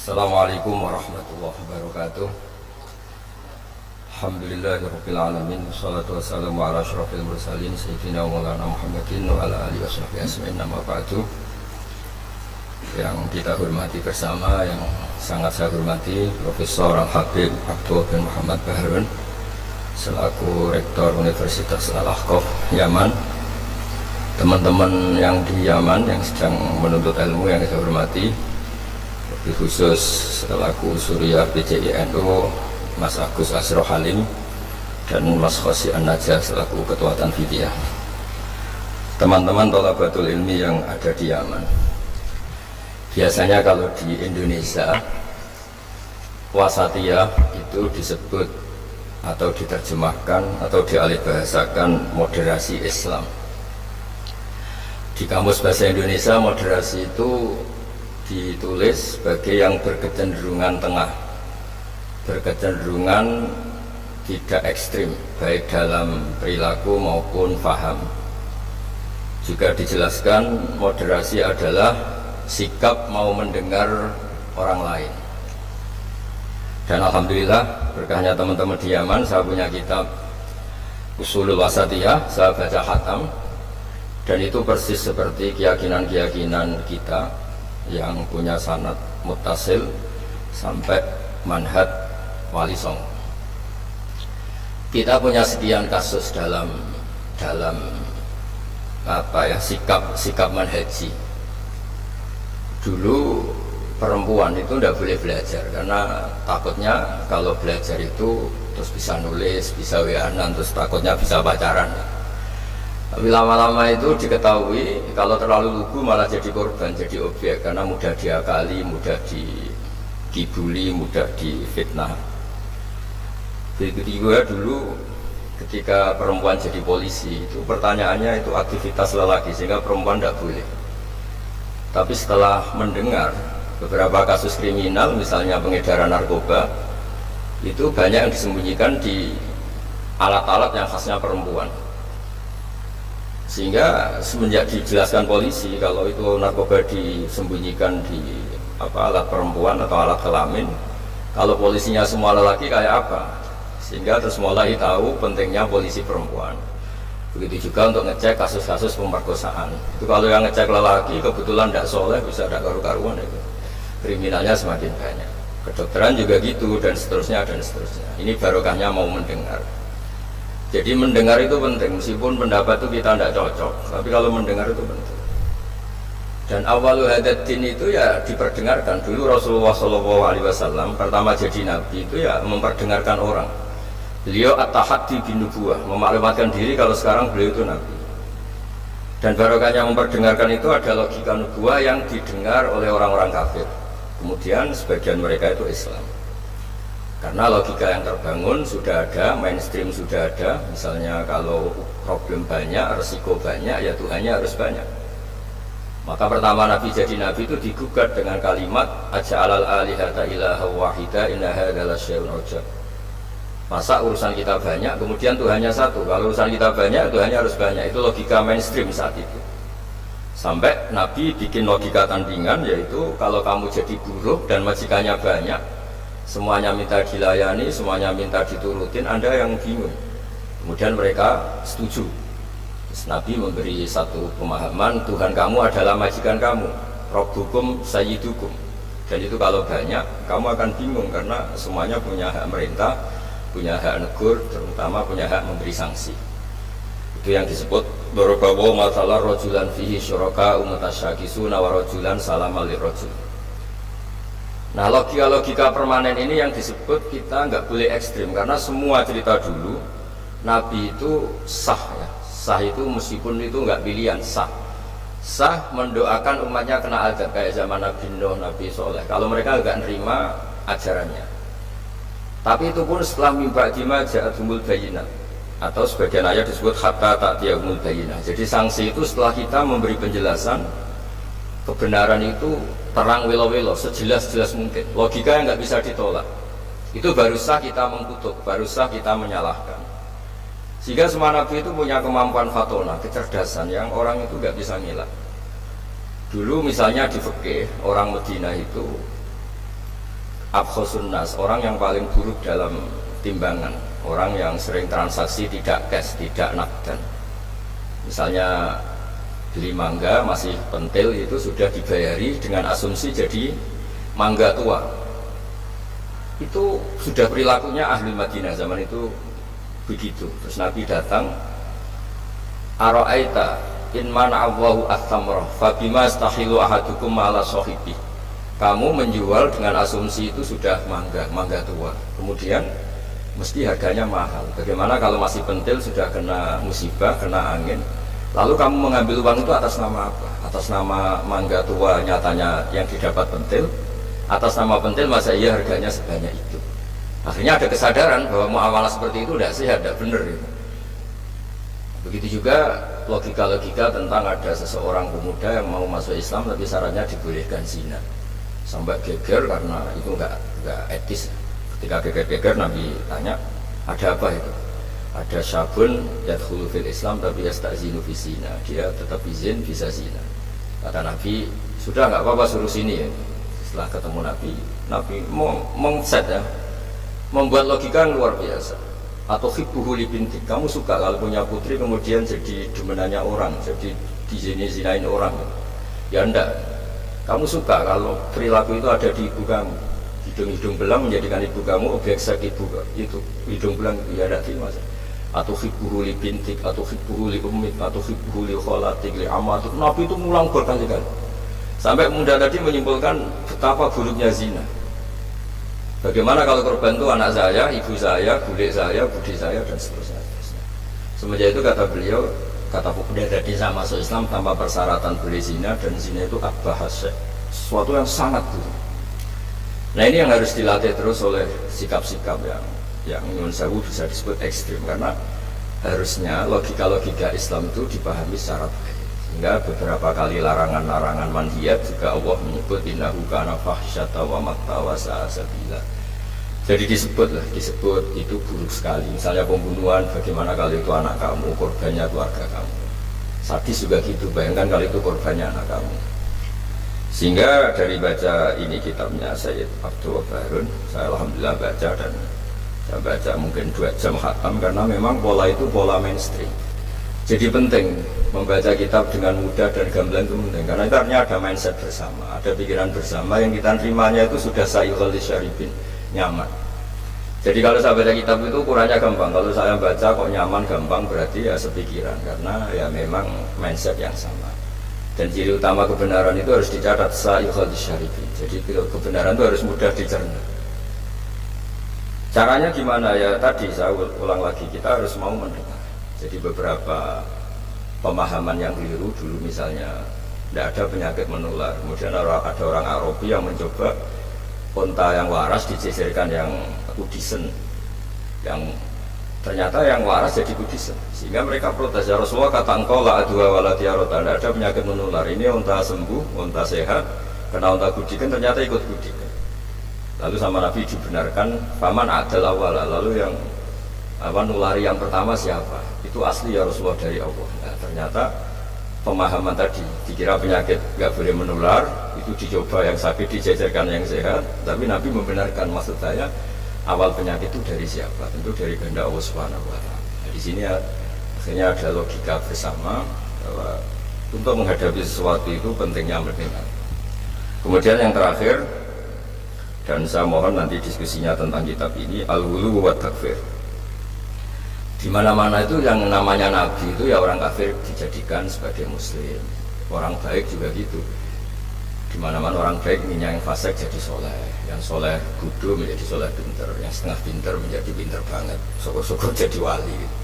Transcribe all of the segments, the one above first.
Assalamualaikum warahmatullahi wabarakatuh. Alhamdulillahirabbil alamin wassalatu wassalamu ala asyrofil mursalin sayyidina wa maulana Muhammadin wa ala alihi washabbihi ajmain. Amma ba'du. Yang kita hormati bersama, yang sangat saya hormati Profesor Al-Habib Abdul bin Muhammad Baharun selaku Rektor Universitas Al-Ahqaf Yaman, teman-teman yang di Yaman yang sedang menuntut ilmu yang saya hormati, lebih khusus selaku Surya PCINU Mas Agus Asro Halim dan Mas Khosi An-Najah selaku Ketua Tanfidiyah, teman-teman thalabatul ilmi yang ada di Yaman. Biasanya kalau di Indonesia wasatiyah itu disebut atau diterjemahkan atau dialihbahasakan moderasi Islam. Di kamus bahasa Indonesia moderasi itu ditulis sebagai yang berkecenderungan tengah, berkecenderungan tidak ekstrim baik dalam perilaku maupun faham. Juga dijelaskan moderasi adalah sikap mau mendengar orang lain. Dan alhamdulillah berkahnya teman-teman di Yaman, saya punya kitab Ushulul Wasatiyah, saya baca khatam, dan itu persis seperti keyakinan-keyakinan kita yang punya sanad muttasil sampai manhaj wali songo. Kita punya sekian kasus dalam sikap manhaji. Dulu perempuan itu tidak boleh belajar karena takutnya kalau belajar itu terus bisa nulis, bisa WA-an, terus takutnya bisa pacaran. Tapi lama-lama itu diketahui kalau terlalu lugu malah jadi korban, jadi objek, karena mudah diakali, mudah dikibuli, mudah difitnah. Begitu juga dulu ketika perempuan jadi polisi, itu pertanyaannya itu aktivitas lelaki sehingga perempuan tidak boleh. Tapi setelah mendengar beberapa kasus kriminal, misalnya pengedaran narkoba, itu banyak yang disembunyikan di alat-alat yang khasnya perempuan. Sehingga semenjak dijelaskan polisi kalau itu narkoba disembunyikan di alat perempuan atau alat kelamin, kalau polisinya semua lelaki kayak apa? Sehingga terus mulai tahu pentingnya polisi perempuan. Begitu juga untuk ngecek kasus-kasus pemerkosaan. Itu kalau yang ngecek lelaki kebetulan tidak soleh, bisa tidak karu-karuan, itu kriminalnya semakin banyak. Kedokteran juga gitu, dan seterusnya dan seterusnya. Ini barokahnya mau mendengar. Jadi mendengar itu penting, meskipun pendapat itu kita tidak cocok, tapi kalau mendengar itu penting. Dan awalu hadatin itu ya diperdengarkan. Dulu Rasulullah SAW pertama jadi nabi itu ya memperdengarkan orang. Beliau at-tahaddi bin nubuwah, memaklumatkan diri kalau sekarang beliau itu nabi. Dan barokahnya memperdengarkan itu ada logika nubuwah yang didengar oleh orang-orang kafir. Kemudian sebagian mereka itu Islam. Karena logika yang terbangun sudah ada, mainstream sudah ada. Misalnya kalau problem banyak, resiko banyak, ya Tuhannya harus banyak. Maka pertama Nabi jadi Nabi itu digugat dengan kalimat aja'alal alihata ilaha wahida inna hadza lasyai'un ujab. Masa urusan kita banyak, kemudian Tuhannya satu. Kalau urusan kita banyak, Tuhannya harus banyak. Itu logika mainstream saat itu. Sampai Nabi bikin logika tandingan, yaitu kalau kamu jadi buruh dan majikannya banyak, semuanya minta dilayani, semuanya minta diturutin, Anda yang bingung. Kemudian mereka setuju. Terus Nabi memberi satu pemahaman, Tuhan kamu adalah majikan kamu, Rabbukum sayyidukum. Dan itu kalau banyak, kamu akan bingung karena semuanya punya hak merintah, punya hak negur, terutama punya hak memberi sanksi. Itu yang disebut Dorobawo masalah rojulan fihi syuraka umatasyakisuna wa rojulan salamal lirrojul. Nah, logika-logika permanen ini yang disebut kita nggak boleh ekstrim, karena semua cerita dulu Nabi itu sah ya. Sah itu meskipun itu nggak pilihan, sah mendoakan umatnya kena azab kayak zaman Nabi Nuh, Nabi Soleh, kalau mereka nggak nerima ajarannya. Tapi itu pun setelah mimba jima ja'atumul bayinah, atau sebagian ayat disebut hatta ta'tiyahumul bayinah. Jadi sanksi itu setelah kita memberi penjelasan kebenaran itu terang welo-welo, sejelas-jelas mungkin, logika yang nggak bisa ditolak, itu baru sah kita mengkutuk, baru sah kita menyalahkan. Sehingga semua nabi itu punya kemampuan fatona, kecerdasan yang orang itu nggak bisa ngilang. Dulu misalnya di fikih orang Medina itu abkhosun nas, orang yang paling buruk dalam timbangan, orang yang sering transaksi tidak cash, tidak nakdan. Misalnya beli mangga masih pentil itu sudah dibayari dengan asumsi jadi mangga tua. Itu sudah perilakunya ahli Madinah zaman itu begitu. Terus Nabi datang, ara'aita in mana'allahu at-tamrah fabima astahilu ahadukum ala sahibi. Kamu menjual dengan asumsi itu sudah mangga tua, kemudian mesti harganya mahal. Bagaimana kalau masih pentil sudah kena musibah, kena angin, lalu kamu mengambil uang itu atas nama apa? Atas nama mangga tua nyatanya yang didapat pentil, atas nama pentil masa iya harganya sebanyak itu. Akhirnya ada kesadaran bahwa muamalah seperti itu tidak sehat, tidak benar gitu. Begitu juga logika-logika tentang ada seseorang pemuda yang mau masuk Islam tapi syaratnya dibolehkan zina sampai geger karena itu enggak etis. Ketika geger-geger Nabi tanya, ada apa itu? Ada syabun yadkhulu fil Islam tapi yasta'zinu fi zina, dia tetap izin bisa zina. Kata Nabi, sudah enggak apa-apa suruh sini ya. Setelah ketemu Nabi mengset ya, membuat logika yang luar biasa. Atau hibbuhu li bintik, kamu suka kalau punya putri kemudian jadi demenannya orang, jadi dizinain orang? Ya enggak. Kamu suka kalau perilaku itu ada di ibu kamu, hidung belang menjadikan ibu kamu objek seks ibu itu, hidung belang itu ya enggak terima. Atau hibbuhu li bintik, atau hibbuhu li ummik, atau hibbuhu li kholatik, li amatik. Nabi itu ngulang berkali-kali sampai muda tadi menyimpulkan betapa buruknya zina. Bagaimana kalau korban itu anak saya, ibu saya, bule saya, budi saya, dan seterusnya. Semenjak itu kata beliau, kata pemuda tadi saya masuk Islam tanpa persyaratan boleh zina, dan zina itu abbahasya, sesuatu yang sangat buruk. Nah ini yang harus dilatih terus oleh sikap-sikap yang nyuwun sewu bisa disebut ekstrim, karena harusnya logika-logika Islam itu dipahami secara baik. Sehingga beberapa kali larangan-larangan manhiyat juga Allah menyebut innahu kana fahsyata wa maqta wa sa'a sabila. Jadi disebut itu buruk sekali. Misalnya pembunuhan, bagaimana kalau itu anak kamu, korbannya keluarga kamu. Sadis juga gitu, bayangkan kalau itu korbannya anak kamu. Sehingga dari baca ini kitabnya Sayyid Abdul Barun, saya alhamdulillah baca, dan saya baca mungkin 2 jam khatam karena memang pola itu pola mainstream. Jadi penting membaca kitab dengan mudah dan gamblang itu penting, karena itu artinya ada mindset bersama, ada pikiran bersama yang kita terimanya itu sudah sayyul syaribin, nyaman. Jadi kalau saya baca kitab itu ukurannya gampang, kalau saya baca kok nyaman gampang berarti ya sepikiran, karena ya memang mindset yang sama. Dan ciri utama kebenaran itu harus dicatat sayyul syaribin, jadi kebenaran itu harus mudah dicerna. Caranya gimana ya, tadi saya ulang lagi, kita harus mau mendengar. Jadi beberapa pemahaman yang keliru dulu, misalnya tidak ada penyakit menular, kemudian ada orang Arabi yang mencoba unta yang waras dijejerkan yang kudisen, yang ternyata yang waras jadi kudisen, sehingga mereka protes, ya Rasulullah kata engkau la adwa walatiyarota, tidak ada penyakit menular, ini unta sembuh, unta sehat, kena unta kudikan ternyata ikut kudikan. Lalu sama Nabi dibenarkan, paman adal awala, lalu yang nulari yang pertama siapa? Itu asli ya Rasulullah dari Allah. Nah, ternyata pemahaman tadi dikira penyakit nggak boleh menular, itu dicoba yang sakit dijejerkan yang sehat, tapi Nabi membenarkan, maksud saya awal penyakit itu dari siapa? Tentu dari kehendak Allah Subhanahu wa Ta'ala. Nah, di sini akhirnya ada logika bersama bahwa untuk menghadapi sesuatu itu pentingnya mendengar. Kemudian yang terakhir, dan saya mohon nanti diskusinya tentang kitab ini, al-ghulu wa takfir. Di mana-mana itu yang namanya nabi itu ya orang kafir dijadikan sebagai muslim, orang baik juga gitu. Di mana-mana orang baik inginnya yang fasik jadi soleh, yang soleh bodoh menjadi soleh pinter, yang setengah pinter menjadi pinter banget, syukur-syukur jadi wali gitu.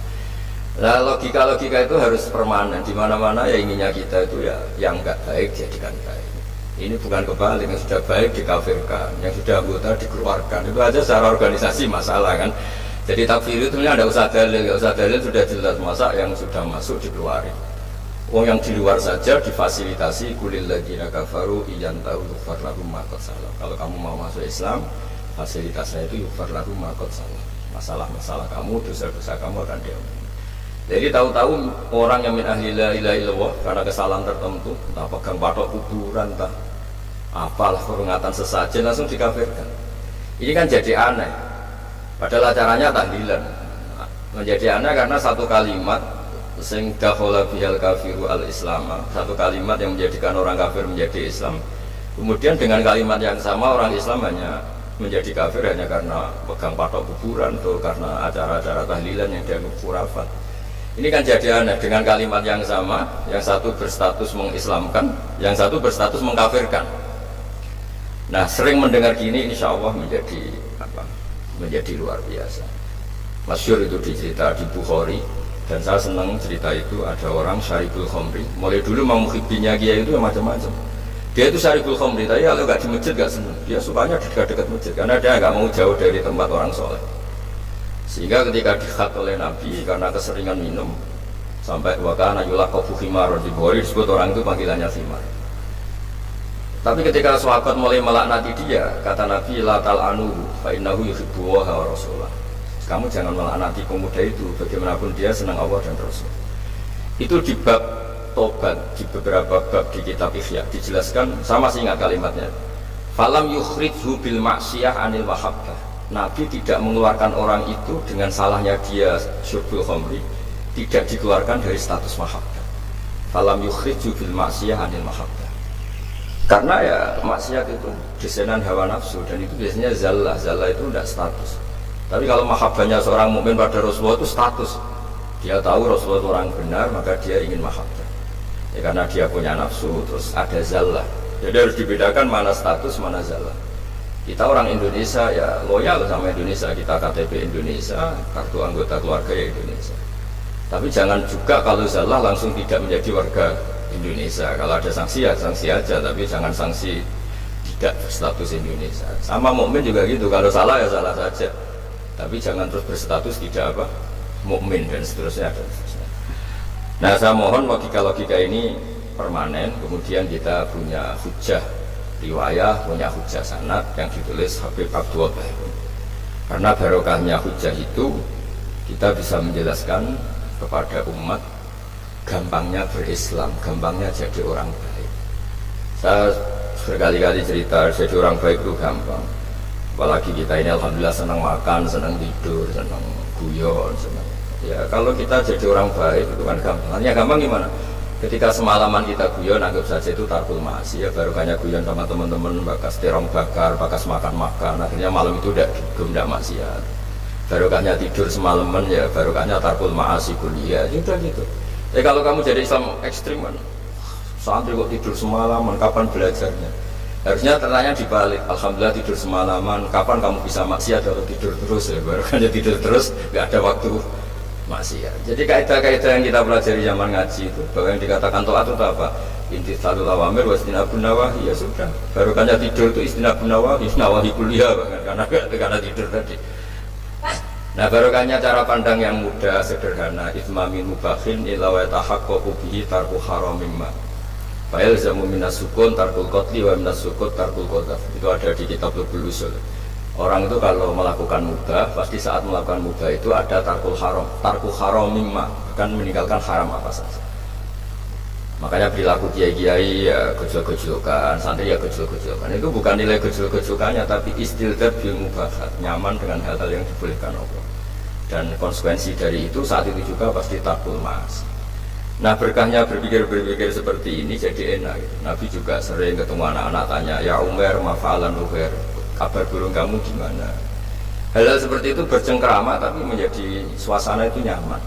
Nah logika-logika itu harus permanen. Di mana-mana ya inginnya kita itu ya yang enggak baik jadikan baik. Ini bukan kebalik, yang sudah baik dikafirkan, yang sudah anggota dikeluarkan. Itu aja secara organisasi masalah kan. Jadi takfir itu ada usah dalil, sudah jelas, masa yang sudah masuk dikeluarin. Yang di luar saja difasilitasi, kulil ladzina kafaru iyantahu yughfar lahum ma qad salaf. Kalau kamu mau masuk Islam, fasilitasnya itu yughfar lahum ma qad salaf. Masalah-masalah kamu, dosa-dosa kamu akan diampuni. Jadi tahu-tahu orang yang min ahli la ilaha illallah karena kesalahan tertentu, entah pegang patok kuburan, entah apalah peringatan sesajen, langsung dikafirkan. Ini kan jadi aneh. Padahal acaranya tahlilan. Menjadi aneh karena satu kalimat sing dakhala bihal kafiru al-islam, satu kalimat yang menjadikan orang kafir menjadi Islam. Kemudian dengan kalimat yang sama orang Islam hanya menjadi kafir hanya karena pegang patok kuburan atau karena acara-acara tahlilan yang dianggap khurafat. Ini kan jadi aneh, dengan kalimat yang sama, yang satu berstatus mengislamkan, yang satu berstatus mengkafirkan. Nah, sering mendengar gini insya Allah menjadi apa? Menjadi luar biasa. Masyhur itu dicerita di Bukhari, dan saya senang cerita itu. Ada orang syaribul khamri, mulai dulu mau muhibbinya Kiai itu macam-macam. Dia itu syaribul khamri, tapi kalau nggak di masjid nggak senang. Dia sukanya di dekat masjid karena dia nggak mau jauh dari tempat orang soleh. Sehingga ketika dikhat oleh Nabi karena keseringan minum, sampai wakana yulaqabu khimar, di Bukhari disebut orang itu panggilannya khimar. Tapi ketika sahabat mulai melaknati dia, kata Nabi, la tal'anu fa innahu yuhibbu wa rasulah. Kamu jangan melaknati pemuda itu, bagaimanapun dia senang Allah dan Rasul. Itu di bab tobat, di beberapa bab di kitab Ihya dijelaskan, sama sih ingat kalimatnya. Falam yukhrijhu bil maksiyah anil mahabbah. Nabi tidak mengeluarkan orang itu dengan salahnya dia syurbul khamri, tidak dikeluarkan dari status mahabbah. Falam yukhrijhu bil maksiyah anil mahabbah. Karena ya maksiat itu desainer hawa nafsu, dan itu biasanya zallah itu tidak status. Tapi kalau mahabbahnya seorang mukmin pada Rasulullah itu status. Dia tahu Rasulullah itu orang benar, maka dia ingin mahabbah. Ya, karena dia punya nafsu, terus ada zallah. Jadi harus dibedakan mana status, mana zallah. Kita orang Indonesia ya loyal sama Indonesia, kita KTP Indonesia, kartu anggota keluarga ya Indonesia. Tapi jangan juga kalau zallah langsung tidak menjadi warga Indonesia. Kalau ada sanksi ya sanksi aja, tapi jangan sanksi tidak berstatus Indonesia. Sama mukmin juga gitu, kalau salah ya salah saja, tapi jangan terus berstatus tidak apa mukmin dan seterusnya. Nah, saya mohon logika-logika ini permanen. Kemudian kita punya hujah riwayah, punya hujah sanad yang ditulis Habib Abdul Wahab. Karena barokahnya hujah itu kita bisa menjelaskan kepada umat gampangnya berislam, gampangnya jadi orang baik. Saya berkali-kali cerita jadi orang baik itu gampang. Apalagi kita ini alhamdulillah senang makan, senang tidur, senang guyon, senang. Ya kalau kita jadi orang baik itu kan gampang. Hanya gampang gimana? Ketika semalaman kita guyon, anggap saja itu tarkul ma'asi, ya barokahnya guyon sama teman-teman, bakas terong bakar, bakas makan-makan, akhirnya malam itu tidak maksiat. Barokahnya tidur semalaman, ya barokahnya tarkul ma'asi kuliah, sudah gitu. Kalau kamu jadi Islam ekstrim kan, santri kok tidur semalaman, kapan belajarnya? Harusnya tertanya dibalik, alhamdulillah tidur semalaman, kapan kamu bisa maksiat kalau tidur terus ya? Barokahnya tidur terus, nggak ada waktu maksiat. Jadi kaidah-kaidah yang kita pelajari zaman ngaji itu, bahwa yang dikatakan taat itu apa? Imtitsalul awamir wa istinabun nawahi, ya sudah. Barokahnya tidur itu istinabun nawahi, nawahi kuliah bahkan karena tidur tadi. Nah, barokahnya cara pandang yang mudah, sederhana, itmamin mubakhin ila wa tahaqqaqu bihi tarku haramim ma. Fa yalzamu minas sukun tarkul qatli wa minas sukut tarkul qadhaf. Itu ada di kitab Lubul Usul. Orang itu kalau melakukan mubah, pasti saat melakukan mubah itu ada tarku haramim ma, akan meninggalkan haram apa saja. Makanya perilaku kiai-kiai ya gejol-gejolkan, santri ya gejol-gejolkan. Itu bukan nilai gejol-gejolkannya, tapi istildat bil mubahat, nyaman dengan hal-hal yang dibolehkan Allah. Dan konsekuensi dari itu saat itu juga pasti takul mas. Nah, berkahnya berpikir seperti ini jadi enak gitu. Nabi juga sering ketemu anak-anak tanya, ya Umar mafa'alan Umar, kabar burung kamu gimana? Hal-hal seperti itu bercengkerama tapi menjadi suasana itu nyaman.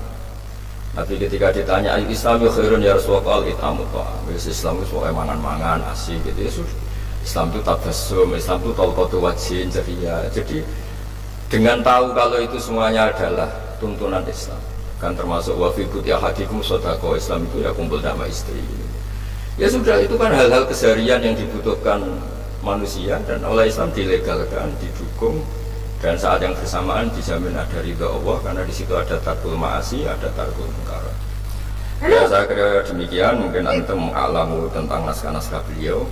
Tapi ketika ditanya ayu Islam ya khairun ya Rasulullah, itamu ta'am. Islam itu soal mangan-mangan asik gitu ya sudah. Islam itu tabassum, Islam itu talqatu wajhin ceria. Jadi dengan tahu kalau itu semuanya adalah tuntunan Islam, kan termasuk wa fi buti ahadikum shadaqah, Islam itu ya kumpul sama istri. Ya sudah, itu kan hal-hal keseharian yang dibutuhkan manusia dan oleh Islam dilegalkan, didukung. Dan saat yang bersamaan dijamin ada ridha Allah, karena di situ ada tarkul ma'asi, ada tarkul munkar. Ya, saya kira demikian. Mungkin antum alamu tentang naskah-naskah beliau.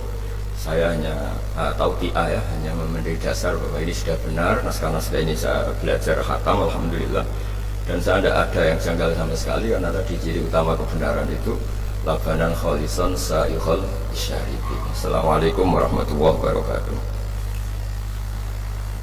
Saya hanya tauqiah ya, hanya memberi dasar bahwa ini sudah benar. Naskah-naskah ini saya belajar khatam, alhamdulillah. Dan saya tidak ada yang janggal sama sekali, karena tadi ciri utama kebenaran itu labanan khalisan sa'ihul syaribi. Assalamualaikum warahmatullahi wabarakatuh.